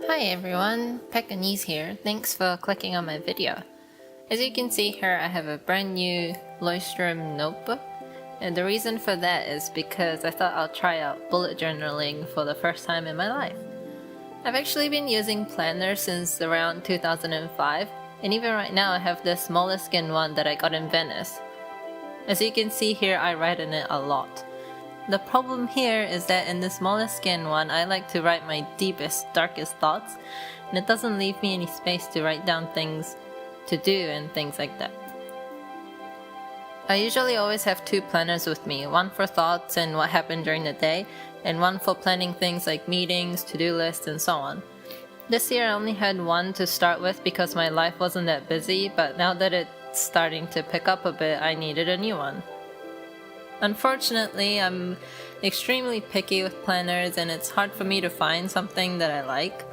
Hi everyone, Pekkanese here. Thanks for clicking on my video. As you can see here, I have a brand new Leuchtturm notebook, and the reason for that is because I thought I'll try out bullet journaling for the first time in my life. I've actually been using planners since around 2005, and even right now I have this moleskin one that I got in Venice. As you can see here, I write in it a lot. The problem here is that in this moleskin one, I like to write my deepest, darkest thoughts, and it doesn't leave me any space to write down things to do and things like that. I usually always have two planners with me, one for thoughts and what happened during the day, and one for planning things like meetings, to-do lists, and so on. This year I only had one to start with because my life wasn't that busy, but now that it's starting to pick up a bit, I needed a new one. Unfortunately, I'm extremely picky with planners and it's hard for me to find something that I like.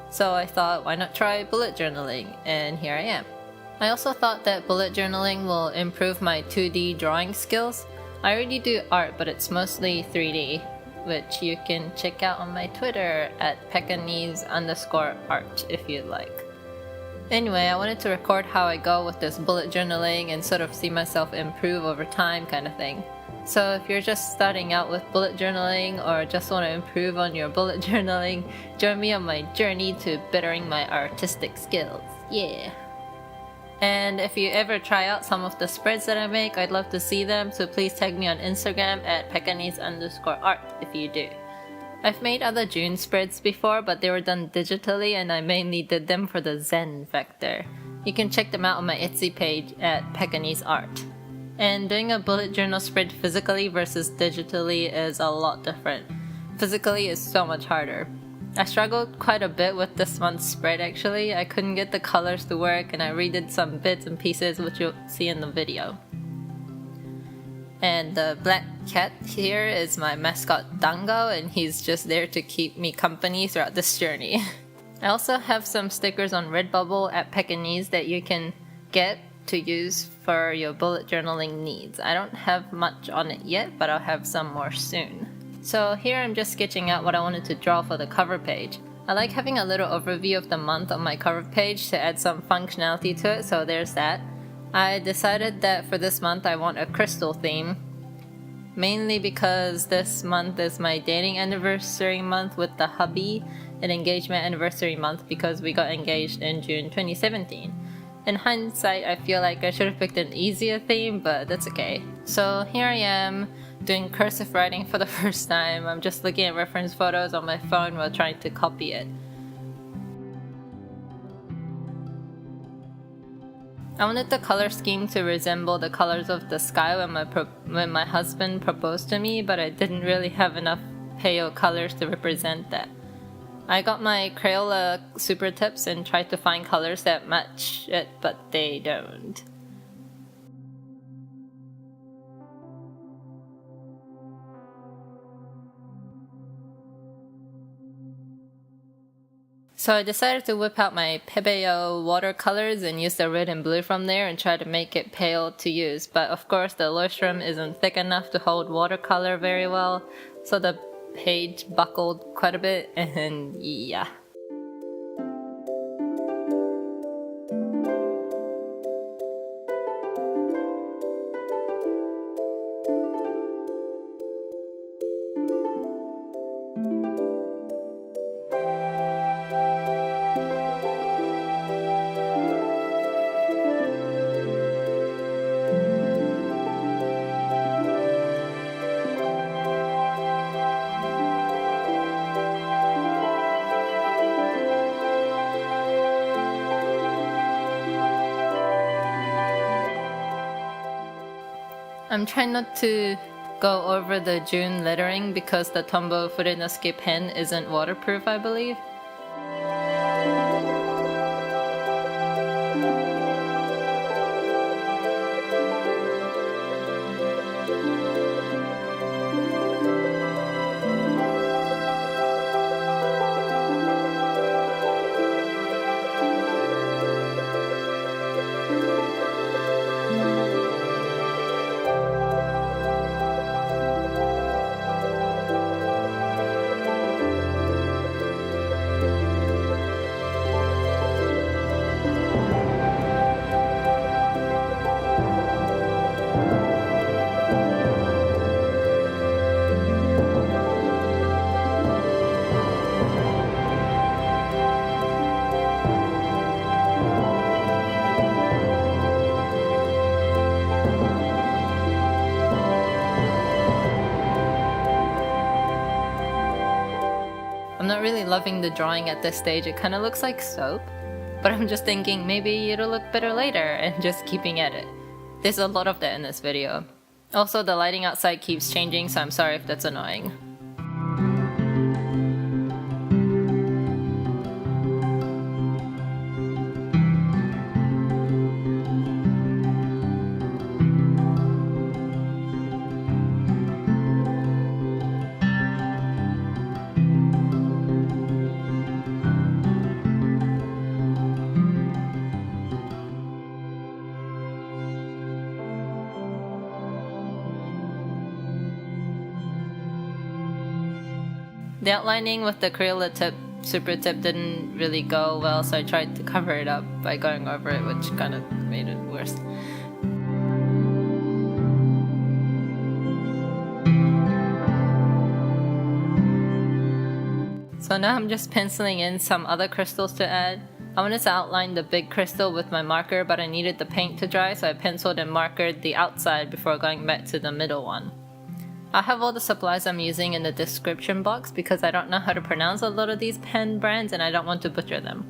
So I thought, why not try bullet journaling? And here I am. I also thought that bullet journaling will improve my 2D drawing skills. I already do art, but it's mostly 3D, which you can check out on my Twitter at Pekkanese_art if you'd like. Anyway, I wanted to record how I go with this bullet journaling and sort of see myself improve over time kind of thing. So if you're just starting out with bullet journaling or just want to improve on your bullet journaling, join me on my journey to bettering my artistic skills. Yeah! And if you ever try out some of the spreads that I make, I'd love to see them, so please tag me on Instagram at Pekkanese_art if you do. I've made other June spreads before, but they were done digitally and I mainly did them for the Zen factor. You can check them out on my Etsy page at Pekkanese_art. And doing a bullet journal spread physically versus digitally is a lot different. Physically is so much harder. I struggled quite a bit with this month's spread actually. I couldn't get the colors to work and I redid some bits and pieces which you'll see in the video. And the black cat here is my mascot Dango, and he's just there to keep me company throughout this journey. I also have some stickers on Redbubble at Pekkanese that you can get to use for your bullet journaling needs. I don't have much on it yet, but I'll have some more soon. So here I'm just sketching out what I wanted to draw for the cover page. I like having a little overview of the month on my cover page to add some functionality to it, so there's that. I decided that for this month I want a crystal theme, mainly because this month is my dating anniversary month with the hubby and engagement anniversary month because we got engaged in June 2017. In hindsight, I feel like I should have picked an easier theme, but that's okay. So here I am, doing cursive writing for the first time. I'm just looking at reference photos on my phone while trying to copy it. I wanted the color scheme to resemble the colors of the sky when my husband proposed to me, but I didn't really have enough pale colors to represent that. I got my Crayola super tips and tried to find colors that match it, but they don't. So I decided to whip out my Pebeo watercolors and use the red and blue from there and try to make it pale to use. But of course the Leuchtturm isn't thick enough to hold watercolor very well, so the page buckled quite a bit and yeah. I'm trying not to go over the June lettering because the Tombow Furenosuke pen isn't waterproof, I believe. really loving the drawing at this stage. It kind of looks like soap, but I'm just thinking maybe it'll look better later and just keeping at it. There's a lot of that in this video. Also, the lighting outside keeps changing, so I'm sorry if that's annoying. The outlining with the Crayola tip, super tip didn't really go well, so I tried to cover it up by going over it, which kind of made it worse. So now I'm just penciling in some other crystals to add. I wanted to outline the big crystal with my marker, but I needed the paint to dry, so I penciled and markered the outside before going back to the middle one. I'll have all the supplies I'm using in the description box because I don't know how to pronounce a lot of these pen brands and I don't want to butcher them.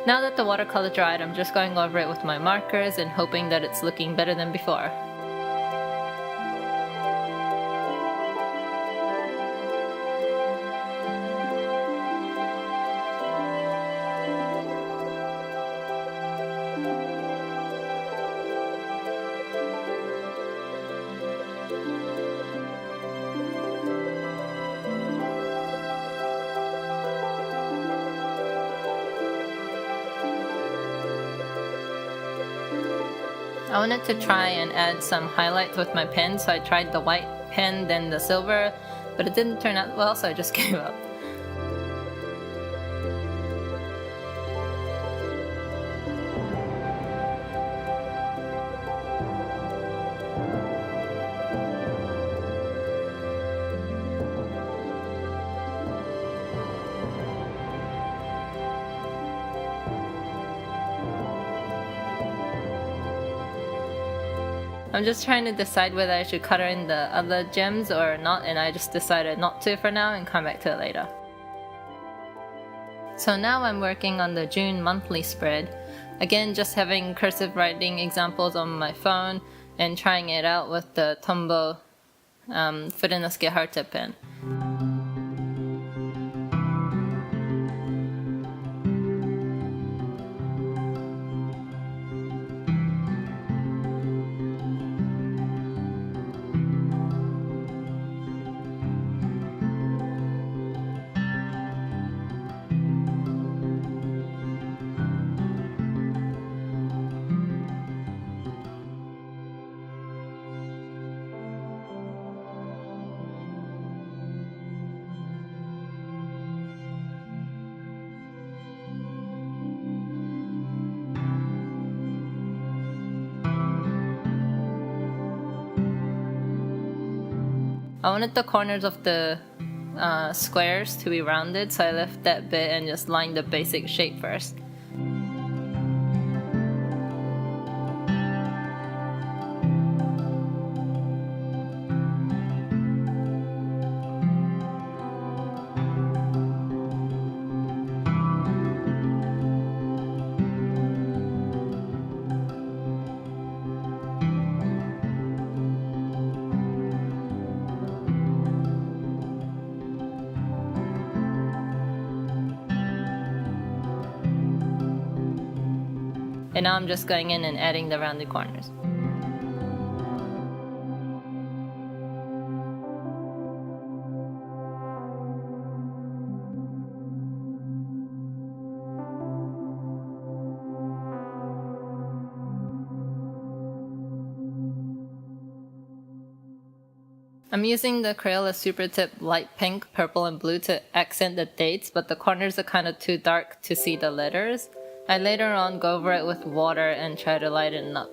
Now that the watercolor dried, I'm just going over it with my markers and hoping that it's looking better than before. I wanted to try and add some highlights with my pen, so I tried the white pen, then the silver, but it didn't turn out well, so I just gave up. I'm just trying to decide whether I should color in the other gems or not, and I just decided not to for now and come back to it later. So now I'm working on the June monthly spread. Again, just having cursive writing examples on my phone and trying it out with the Tombow Fudenosuke hardtip pen. I wanted the corners of the squares to be rounded, so I left that bit and just lined the basic shape first. And now I'm just going in and adding the rounded corners. I'm using the Crayola Super Tip light pink, purple, and blue to accent the dates, but the corners are kind of too dark to see the letters. I later on go over it with water and try to lighten it up.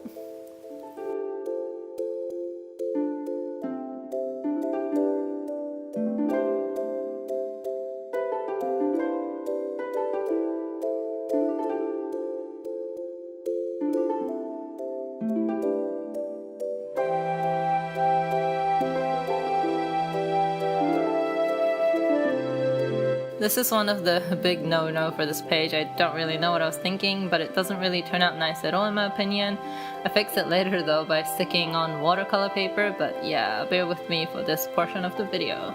This is one of the big no-no for this page. I don't really know what I was thinking, but it doesn't really turn out nice at all in my opinion. I fixed it later though by sticking on watercolor paper, but yeah, bear with me for this portion of the video.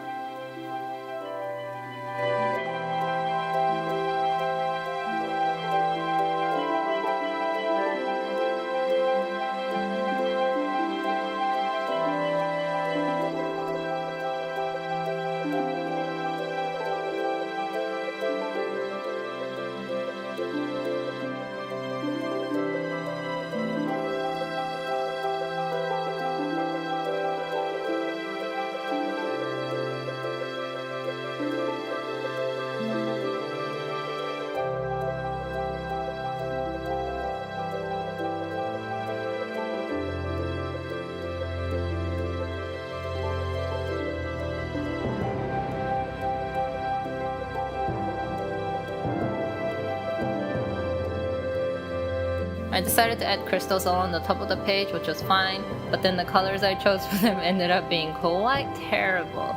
I decided to add crystals along the top of the page, which was fine, but then the colors I chose for them ended up being quite terrible.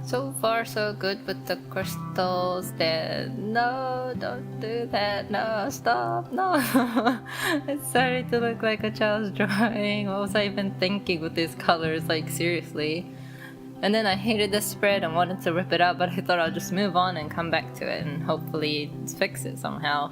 So far so good with the crystals. Then no, don't do that. No, stop. No. It's starting to look like a child's drawing. What was I even thinking with these colors? Like seriously. And then I hated this spread and wanted to rip it out, but I thought I'll just move on and come back to it and hopefully fix it somehow.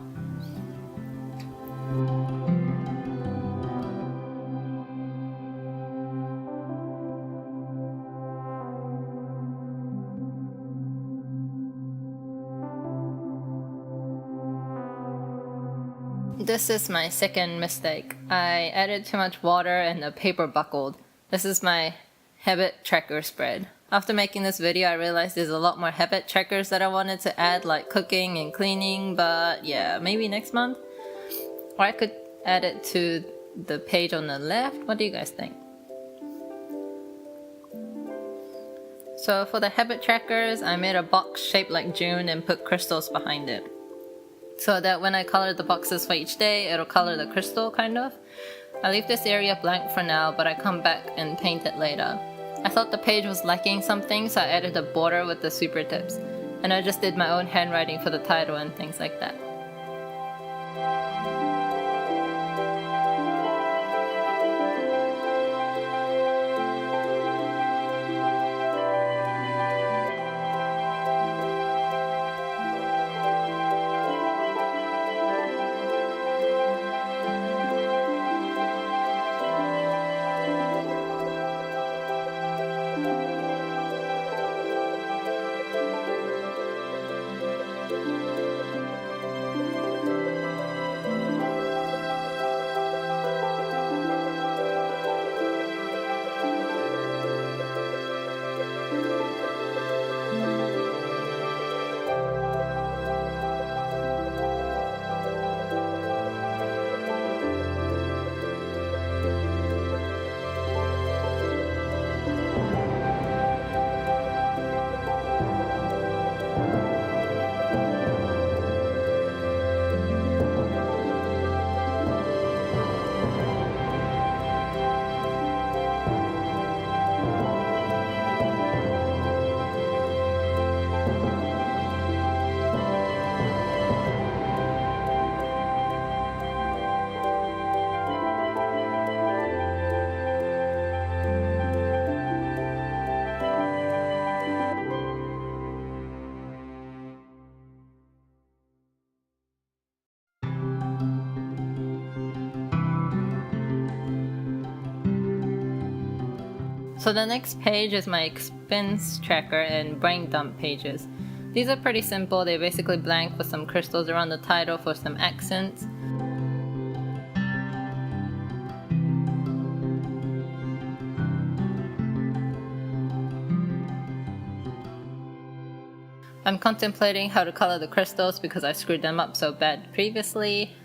This is my second mistake. I added too much water and the paper buckled. This is my habit tracker spread. After making this video, I realized there's a lot more habit trackers that I wanted to add, like cooking and cleaning, but yeah, maybe next month? Or I could add it to the page on the left. What do you guys think? So for the habit trackers, I made a box shaped like June and put crystals behind it, so that when I color the boxes for each day, it'll color the crystal, kind of. I leave this area blank for now, but I come back and paint it later. I thought the page was lacking something, so I added a border with the super tips. And I just did my own handwriting for the title and things like that. So the next page is my expense tracker and brain dump pages. These are pretty simple. They're basically blank with some crystals around the title for some accents. I'm contemplating how to color the crystals because I screwed them up so bad previously.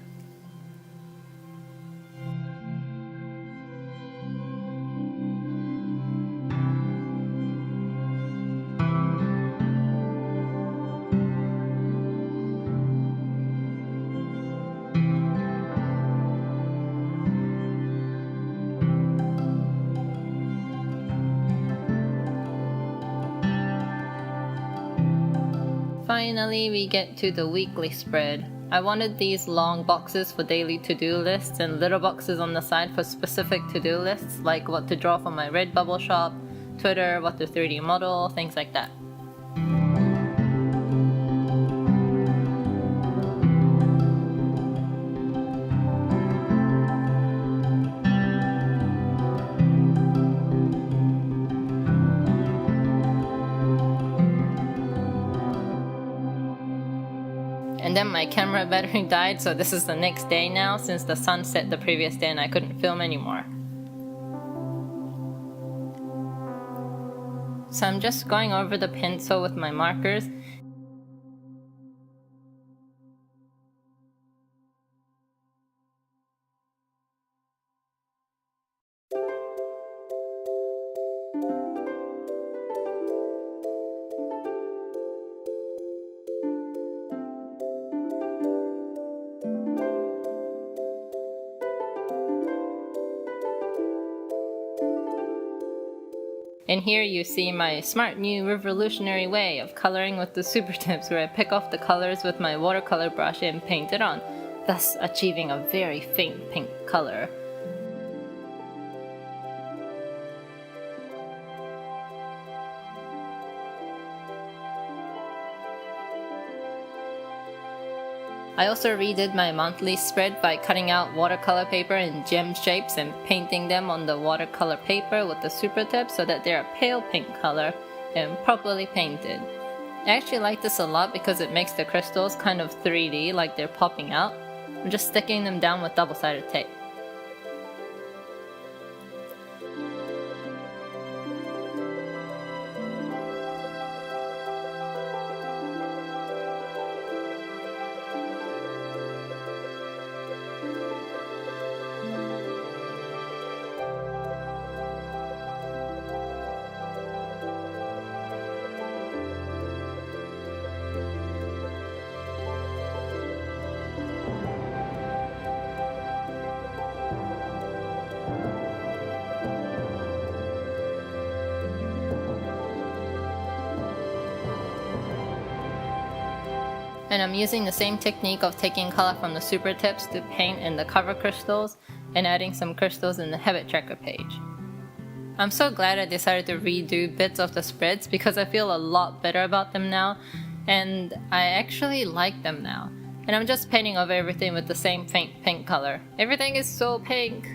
Finally, we get to the weekly spread. I wanted these long boxes for daily to-do lists and little boxes on the side for specific to-do lists, like what to draw for my Redbubble shop, Twitter, what to 3D model, things like that. And then my camera battery died, so this is the next day now since the sun set the previous day and I couldn't film anymore. So I'm just going over the pencil with my markers. And here you see my smart new revolutionary way of coloring with the super tips, where I pick off the colors with my watercolor brush and paint it on, thus achieving a very faint pink color. I also redid my monthly spread by cutting out watercolor paper in gem shapes and painting them on the watercolor paper with the super tip so that they're a pale pink color and properly painted. I actually like this a lot because it makes the crystals kind of 3D, like they're popping out. I'm just sticking them down with double-sided tape. And I'm using the same technique of taking color from the super tips to paint in the cover crystals and adding some crystals in the habit tracker page. I'm so glad I decided to redo bits of the spreads because I feel a lot better about them now, and I actually like them now. And I'm just painting over everything with the same faint pink color. Everything is so pink!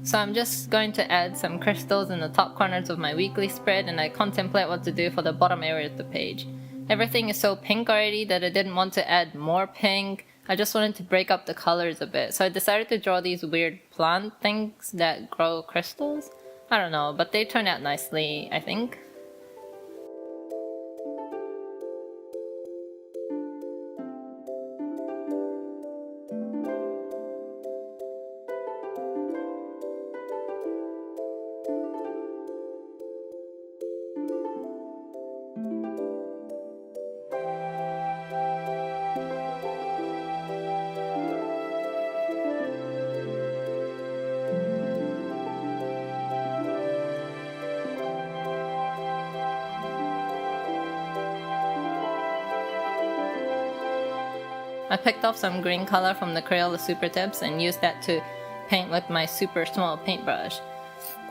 So I'm just going to add some crystals in the top corners of my weekly spread, and I contemplate what to do for the bottom area of the page. Everything is so pink already that I didn't want to add more pink. I just wanted to break up the colors a bit. So I decided to draw these weird plant things that grow crystals. I don't know, but they turned out nicely, I think. I picked off some green color from the Crayola Super Tips and used that to paint with my super small paintbrush.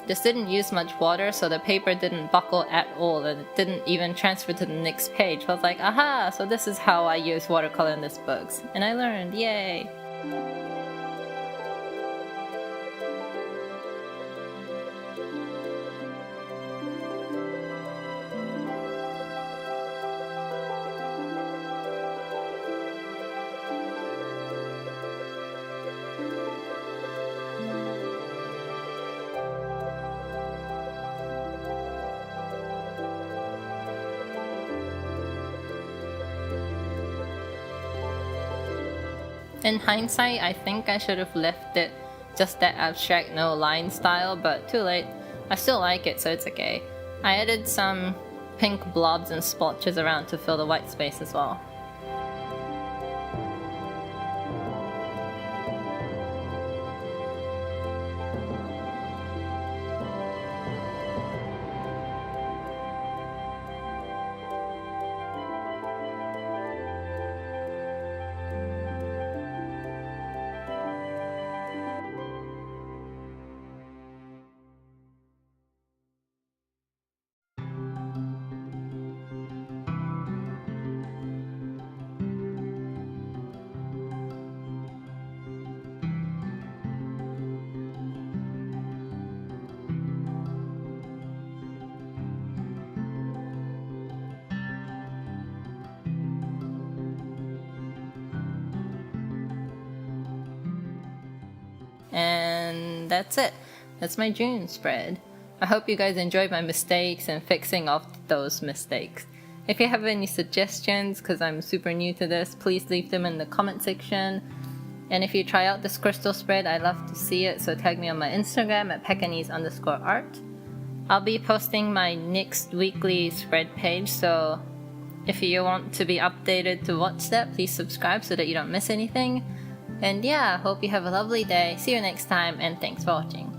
This didn't use much water, so the paper didn't buckle at all, and it didn't even transfer to the next page. I was like, aha, so this is how I use watercolor in this book. And I learned, yay! In hindsight, I think I should have left it just that abstract no line style, but too late. I still like it, so it's okay. I added some pink blobs and splotches around to fill the white space as well. And that's it. That's my June spread. I hope you guys enjoyed my mistakes and fixing off those mistakes. If you have any suggestions, because I'm super new to this, please leave them in the comment section. And if you try out this crystal spread, I'd love to see it, so tag me on my Instagram at Pekingese_art. I'll be posting my next weekly spread page, so if you want to be updated to watch that, please subscribe so that you don't miss anything. And yeah, hope you have a lovely day. See you next time, and thanks for watching.